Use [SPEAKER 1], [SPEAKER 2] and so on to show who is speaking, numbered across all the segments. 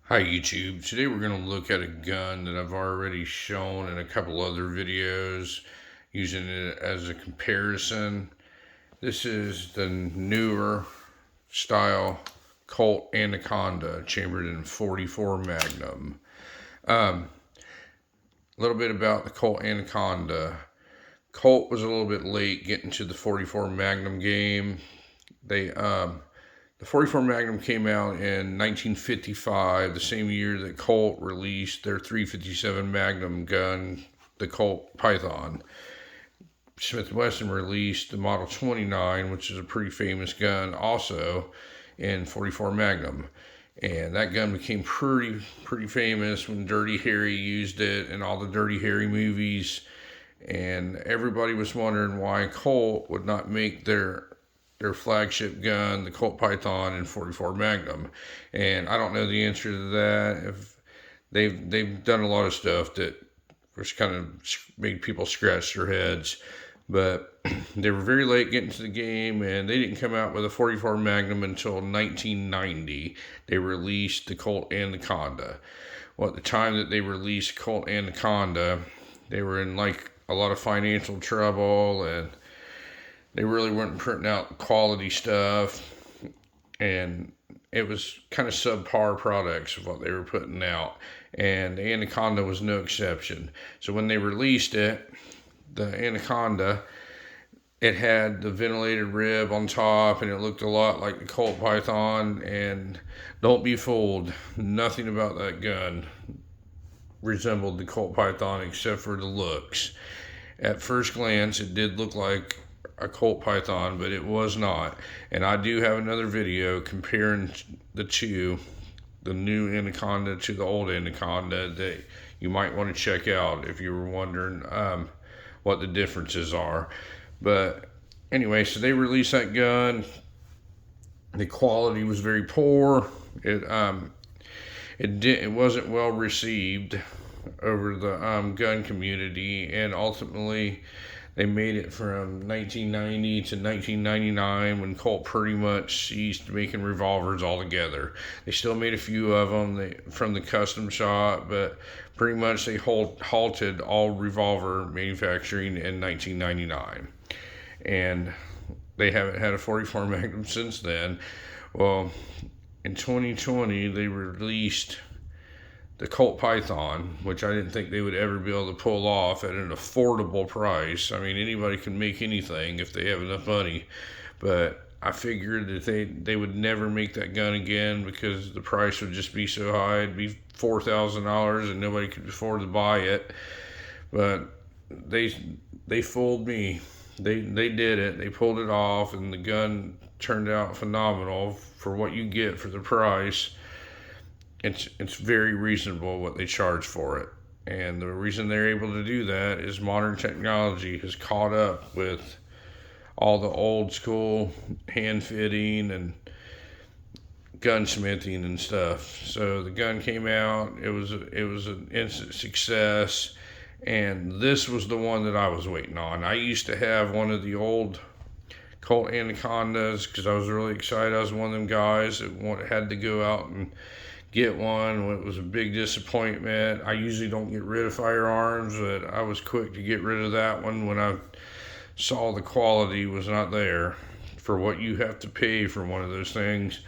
[SPEAKER 1] Hi YouTube. Today we're going to look at a gun that I've already shown in a couple other videos using it as a comparison. This is the newer style Colt Anaconda chambered in 44 Magnum. A little bit about the Colt Anaconda. Colt was a little bit late getting to the 44 Magnum game. The 44 Magnum came out in 1955, the same year that Colt released their 357 Magnum gun, the Colt Python. Smith & Wesson released the Model 29, which is a pretty famous gun, also in 44 Magnum. And that gun became pretty famous when Dirty Harry used it in all the Dirty Harry movies. And everybody was wondering why Colt would not make their flagship gun, the Colt Python, in 44 Magnum. And I don't know the answer to that. If they've done a lot of stuff that was kind of made people scratch their heads, but they were very late getting to the game, and they didn't come out with a 44 Magnum until 1990. They released the Colt Anaconda. Well, at the time that they released Colt Anaconda, they were in like a lot of financial trouble, and they really weren't printing out quality stuff, and it was kind of subpar products of what they were putting out, and the Anaconda was no exception. So when they released it, the Anaconda, it had the ventilated rib on top, and it looked a lot like the Colt Python, and don't be fooled, nothing about that gun resembled the Colt Python except for the looks. At first glance, it did look like a Colt Python, but it was not. And I do have another video comparing the two, the new Anaconda to the old Anaconda, that you might want to check out if you were wondering what the differences are. But anyway, so they released that gun. The quality was very poor. It wasn't well received over the gun community, and ultimately they made it from 1990 to 1999 when Colt pretty much ceased making revolvers altogether. They still made a few of them from the custom shop, but pretty much they halted all revolver manufacturing in 1999. And they haven't had a 44 Magnum since then. Well, in 2020, they released the Colt Python, which I didn't think they would ever be able to pull off at an affordable price. I mean, anybody can make anything if they have enough money, but I figured that they would never make that gun again because the price would just be so high. It'd be $4,000 and nobody could afford to buy it. But they fooled me. They did it. They pulled it off, and the gun turned out phenomenal for what you get for the price. It's very reasonable what they charge for it. And the reason they're able to do that is modern technology has caught up with all the old school hand fitting and gunsmithing and stuff. So the gun came out, it was an instant success, and this was the one that I was waiting on. I used to have one of the old Colt Anacondas because I was really excited. I was one of them guys that had to go out and get one when it was a big disappointment. I usually don't get rid of firearms, but I was quick to get rid of that one when I saw the quality was not there for what you have to pay for one of those things.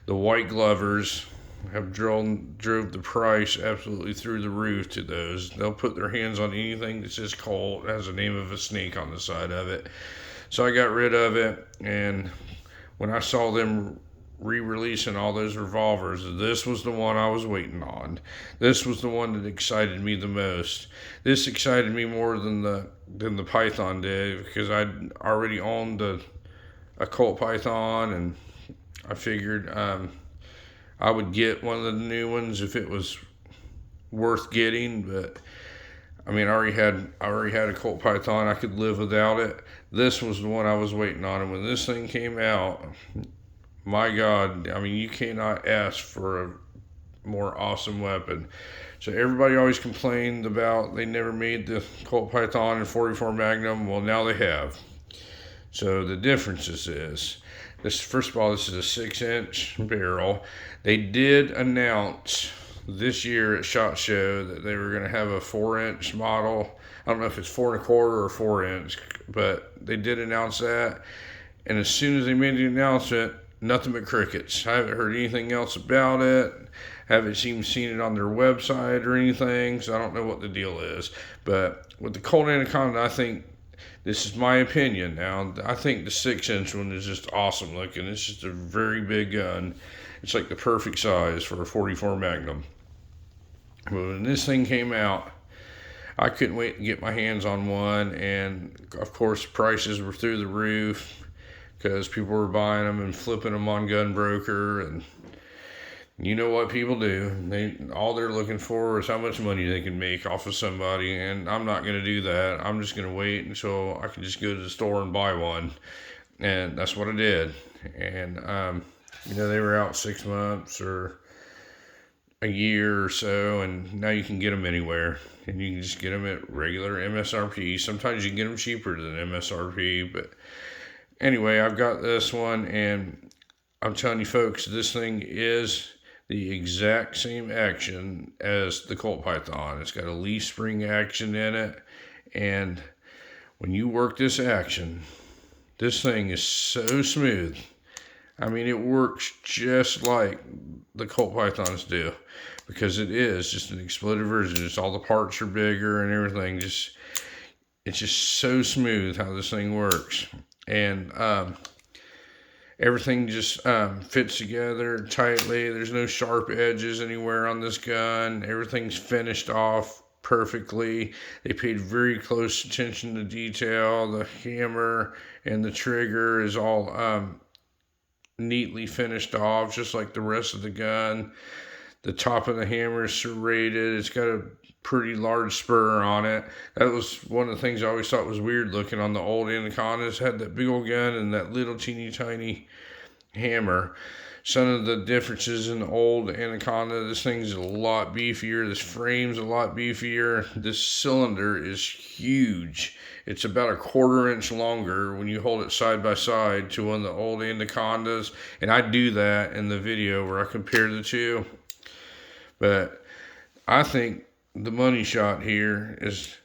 [SPEAKER 1] The white glovers have drove the price absolutely through the roof to those. They'll put their hands on anything that says Colt, has the name of a snake on the side of it. So I got rid of it, and when I saw them re-releasing all those revolvers, this was the one I was waiting on. This was the one that excited me the most. This excited me more than the Python did, because I'd already owned a Colt Python, and I figured I would get one of the new ones if it was worth getting. But I mean, I already had a Colt Python. I could live without it. This was the one I was waiting on, and when this thing came out, my God, I mean, you cannot ask for a more awesome weapon. So everybody always complained about they never made the Colt Python in 44 Magnum. Well, now they have. So the difference is this. First of all, this is a 6-inch barrel. They did announce this year at SHOT Show that they were going to have a 4-inch model. I don't know if it's 4 1/4 or 4-inch, but they did announce that. And as soon as they made the announcement, nothing but crickets. I haven't heard anything else about it. Haven't even seen it on their website or anything, so I don't know what the deal is. But with the Colt Anaconda, I think, this is my opinion now, I think the 6-inch one is just awesome looking. It's just a very big gun. It's like the perfect size for a 44 Magnum. But when this thing came out, I couldn't wait to get my hands on one, and of course prices were through the roof because people were buying them and flipping them on Gunbroker, and you know what people do. All they're looking for is how much money they can make off of somebody, and I'm not going to do that. I'm just going to wait until I can just go to the store and buy one, and that's what I did. And they were out 6 months or a year or so, and now you can get them anywhere, and you can just get them at regular MSRP. Sometimes you can get them cheaper than MSRP, but anyway, I've got this one, and I'm telling you folks, this thing is the exact same action as the Colt Python. It's got a leaf spring action in it, and when you work this action, this thing is so smooth. I mean, it works just like the Colt Pythons do, because it is just an exploded version. Just all the parts are bigger and everything. It's just so smooth how this thing works, and everything just fits together tightly. There's no sharp edges anywhere on this gun. Everything's finished off perfectly. They paid very close attention to detail. The hammer and the trigger is all neatly finished off, just like the rest of the gun. The top of the hammer is serrated. It's got a pretty large spur on it. That was one of the things I always thought was weird looking on the old Anacondas. Had that big old gun and that little teeny tiny hammer. Some of the differences in the old Anaconda, this thing's a lot beefier. This frame's a lot beefier. This cylinder is huge. It's about a 1/4 inch longer when you hold it side by side to one of the old Anacondas. And I do that in the video where I compare the two. But I think the money shot here is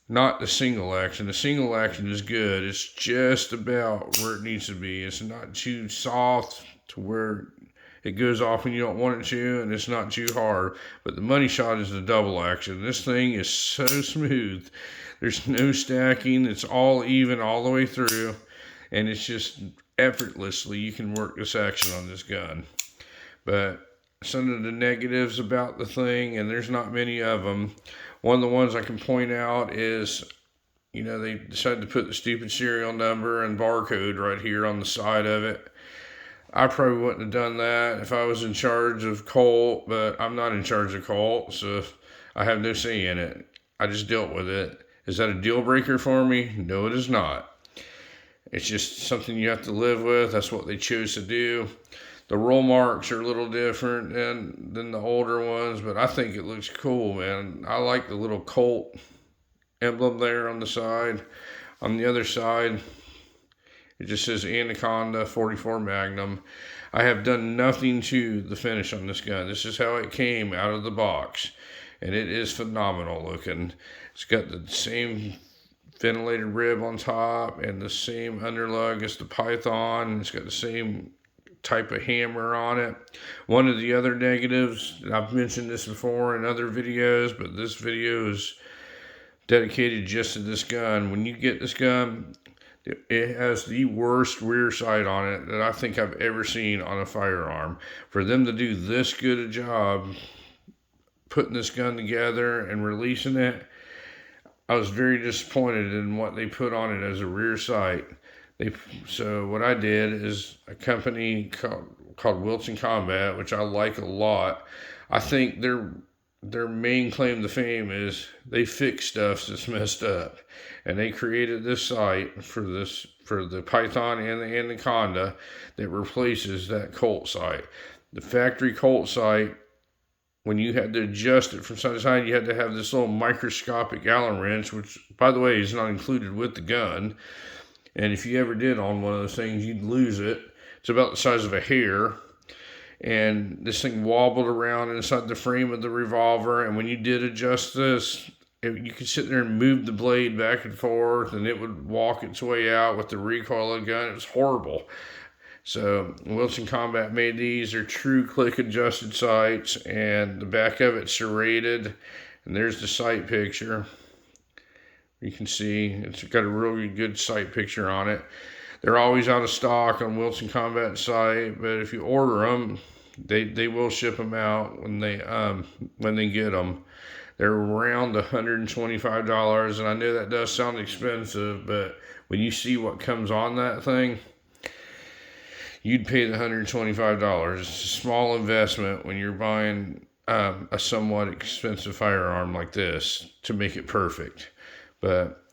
[SPEAKER 1] not the single action. The single action is good. It's just about where it needs to be. It's not too soft to where it goes off when you don't want it to, and it's not too hard. But the money shot is the double action. This thing is so smooth. There's no stacking. It's all even all the way through, and it's just effortlessly you can work this action on this gun. But some of the negatives about the thing, and there's not many of them. One of the ones I can point out is, they decided to put the stupid serial number and barcode right here on the side of it. I probably wouldn't have done that if I was in charge of Colt, but I'm not in charge of Colt, so I have no say in it. I just dealt with it. Is that a deal breaker for me? No, it is not. It's just something you have to live with. That's what they chose to do. The roll marks are a little different than the older ones, but I think it looks cool, man. I like the little Colt emblem there on the side. On the other side, it just says Anaconda 44 Magnum. I have done nothing to the finish on this gun. This is how it came out of the box, and it is phenomenal looking. It's got the same ventilated rib on top and the same underlug as the Python. It's got the same type of hammer on it. One of the other negatives, and I've mentioned this before in other videos, but this video is dedicated just to this gun. When you get this gun, it has the worst rear sight on it that I think I've ever seen on a firearm. For them to do this good a job putting this gun together and releasing it, I was very disappointed in what they put on it as a rear sight. So what I did is a company called Wilson Combat, which I like a lot. I think their main claim to fame is they fix stuff that's messed up, and they created this sight for the Python and the Anaconda that replaces that Colt sight. The factory Colt sight, when you had to adjust it from side to side, you had to have this little microscopic Allen wrench, which, by the way, is not included with the gun. And if you ever did on one of those things, you'd lose it. It's about the size of a hair. and this thing wobbled around inside the frame of the revolver. And when you did adjust this, you could sit there and move the blade back and forth, and it would walk its way out with the recoil of the gun. It was horrible. So Wilson Combat made these. They're true click adjusted sights, and the back of it's serrated. And there's the sight picture. You can see it's got a really good sight picture on it. They're always out of stock on Wilson Combat sight, but if you order them, they will ship them out when they get them. They're around $125, and I know that does sound expensive, but when you see what comes on that thing, you'd pay the $125. It's a small investment when you're buying a somewhat expensive firearm like this to make it perfect. But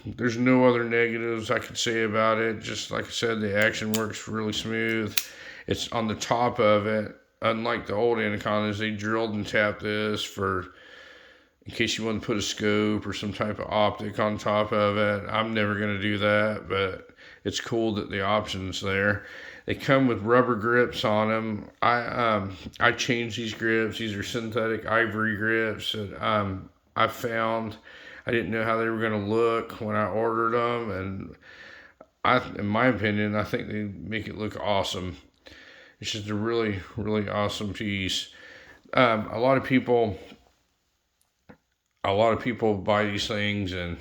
[SPEAKER 1] there's no other negatives I could say about it. Just like I said, the action works really smooth. It's on the top of it. Unlike the old Anacondas, they drilled and tapped this in case you want to put a scope or some type of optic on top of it. I'm never going to do that, but it's cool that the option's there. They come with rubber grips on them. I changed these grips. These are synthetic ivory grips that I found. I didn't know how they were going to look when I ordered them, and in my opinion, I think they make it look awesome. It's just a really, really awesome piece. A lot of people buy these things and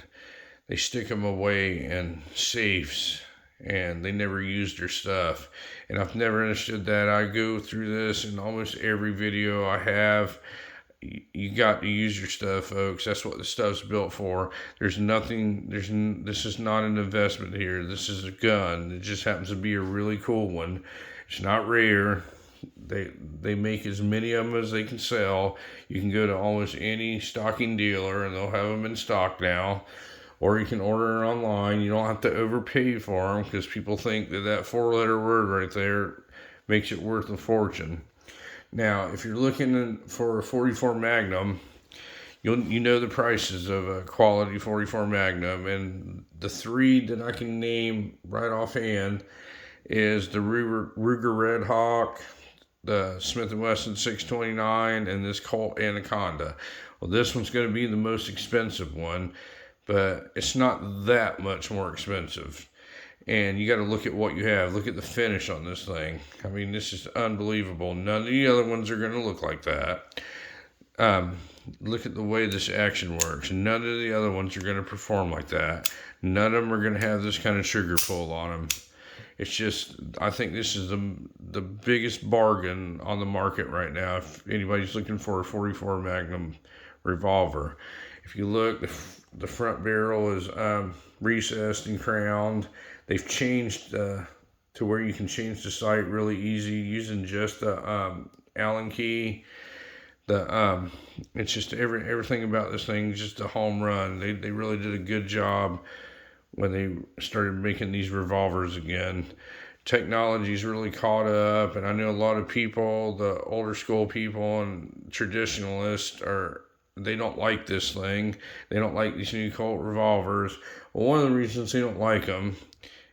[SPEAKER 1] they stick them away in safes, and they never use their stuff. And I've never understood that. I go through this in almost every video I have. You got to use your stuff, folks. That's what the stuff's built for. This is not an investment here. This is a gun. It just happens to be a really cool one. It's not rare. They make as many of them as they can sell. You can go to almost any stocking dealer and they'll have them in stock now. Or you can order it online. You don't have to overpay for them, because people think that 4-letter word right there makes it worth a fortune. Now, if you're looking for a 44 Magnum, you know the prices of a quality 44 Magnum, and the three that I can name right offhand is the Ruger Red Hawk, the Smith & Wesson 629, and this Colt Anaconda. Well, this one's going to be the most expensive one, but it's not that much more expensive. And you got to look at what you have. Look at the finish on this thing. I mean, this is unbelievable. None of the other ones are going to look like that. Look at the way this action works. None of the other ones are going to perform like that. None of them are going to have this kind of sugar pull on them. It's just, I think this is the biggest bargain on the market right now if anybody's looking for a 44 Magnum revolver. If you look, the front barrel is recessed and crowned. They've changed to where you can change the sight really easy using just the Allen key. It's just everything about this thing is just a home run. They really did a good job when they started making these revolvers again. Technology's really caught up, and I know a lot of people, the older school people and traditionalists, they don't like this thing. They don't like these new Colt revolvers. Well, one of the reasons they don't like them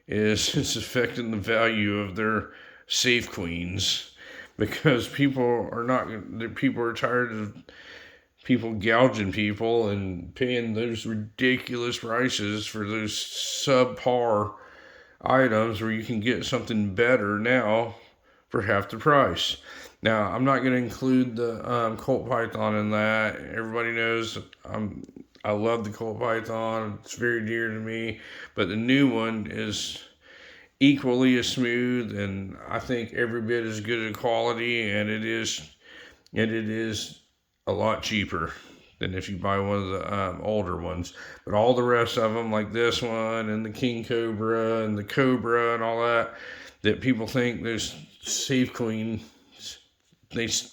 [SPEAKER 1] is it's affecting the value of their safe queens, because people are tired of people gouging people and paying those ridiculous prices for those subpar items where you can get something better now for half the price. Now, I'm not going to include the Colt Python in that. Everybody knows I love the Colt Python. It's very dear to me. But the new one is equally as smooth, and I think every bit as good a quality, and it is a lot cheaper than if you buy one of the older ones. But all the rest of them, like this one and the King Cobra and the Cobra and all that people think there's safe queen.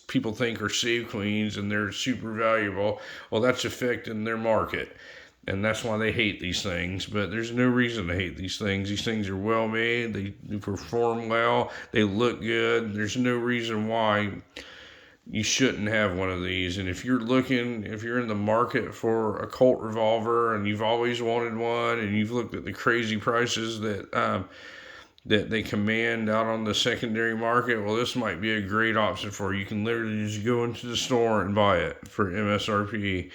[SPEAKER 1] People think are save queens and they're super valuable. Well, that's affecting their market, and that's why they hate these things. But there's no reason to hate these things. These things are well made. They perform well. They look good. There's no reason why you shouldn't have one of these. And if you're in the market for a Colt revolver and you've always wanted one, and you've looked at the crazy prices that that they command out on the secondary market. Well, this might be a great option for you. You can literally just go into the store and buy it for MSRP.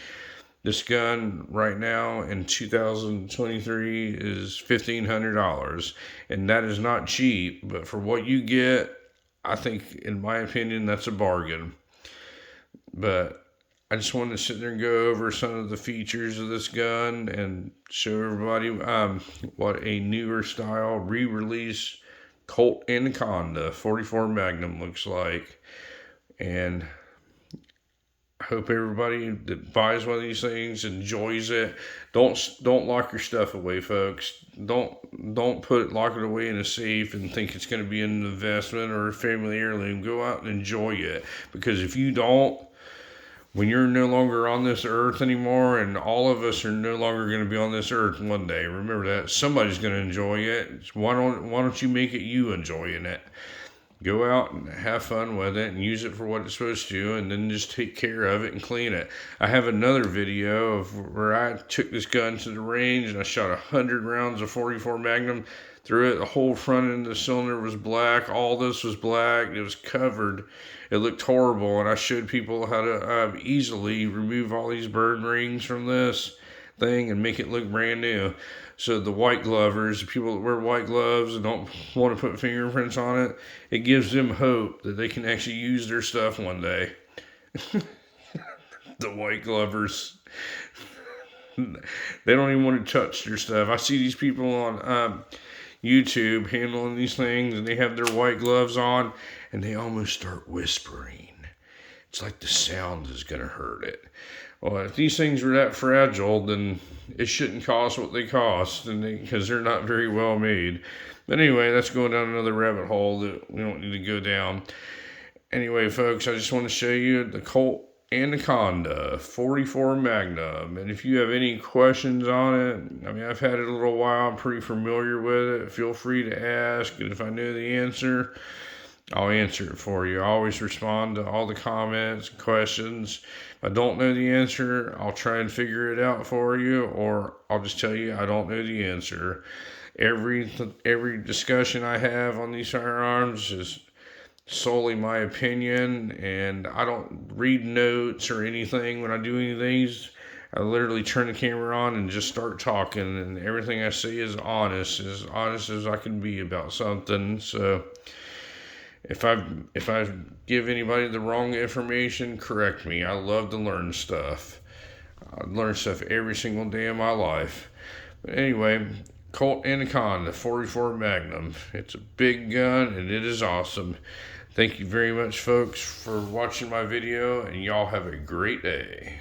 [SPEAKER 1] This gun right now in 2023 is $1,500, and that is not cheap, but for what you get, I think, in my opinion, that's a bargain. But I just wanted to sit there and go over some of the features of this gun and show everybody what a newer style re-release Colt Anaconda 44 Magnum looks like. And I hope everybody that buys one of these things enjoys it. Don't lock your stuff away, folks. Don't lock it away in a safe and think it's going to be an investment or a family heirloom. Go out and enjoy it, because if you don't, when you're no longer on this earth anymore, and all of us are no longer going to be on this earth one day, remember that somebody's going to enjoy it. Why don't you make it you enjoying it? Go out and have fun with it and use it for what it's supposed to, and then just take care of it and clean it. I have another video of where I took this gun to the range and I shot 100 rounds of 44 Magnum through it. The whole front end of the cylinder was black. All this was black. It was covered. It looked horrible, and I showed people how to easily remove all these burn rings from this thing and make it look brand new. So the white glovers, people that wear white gloves and don't want to put fingerprints on it, it gives them hope that they can actually use their stuff one day. The white glovers. They don't even want to touch their stuff. I see these people on YouTube handling these things, and they have their white gloves on, and they almost start whispering. It's like the sound is going to hurt it. Well, if these things are that fragile, then it shouldn't cost what they cost, because they're not very well made. But anyway, that's going down another rabbit hole that we don't need to go down. Anyway, folks, I just want to show you the Colt Anaconda 44 Magnum. And if you have any questions on it, I mean, I've had it a little while. I'm pretty familiar with it. Feel free to ask. And if I know the answer, I'll answer it for you. I always respond to all the comments and questions. If I don't know the answer, I'll try and figure it out for you, or I'll just tell you I don't know the answer. Every discussion I have on these firearms is solely my opinion, and I don't read notes or anything when I do any of these. I literally turn the camera on and just start talking, and everything I say is honest as I can be about something. So if I give anybody the wrong information, correct me. I love to learn stuff. I learn stuff every single day of my life. But anyway, Colt Anaconda 44 Magnum. It's a big gun, and it is awesome. Thank you very much, folks, for watching my video, and y'all have a great day.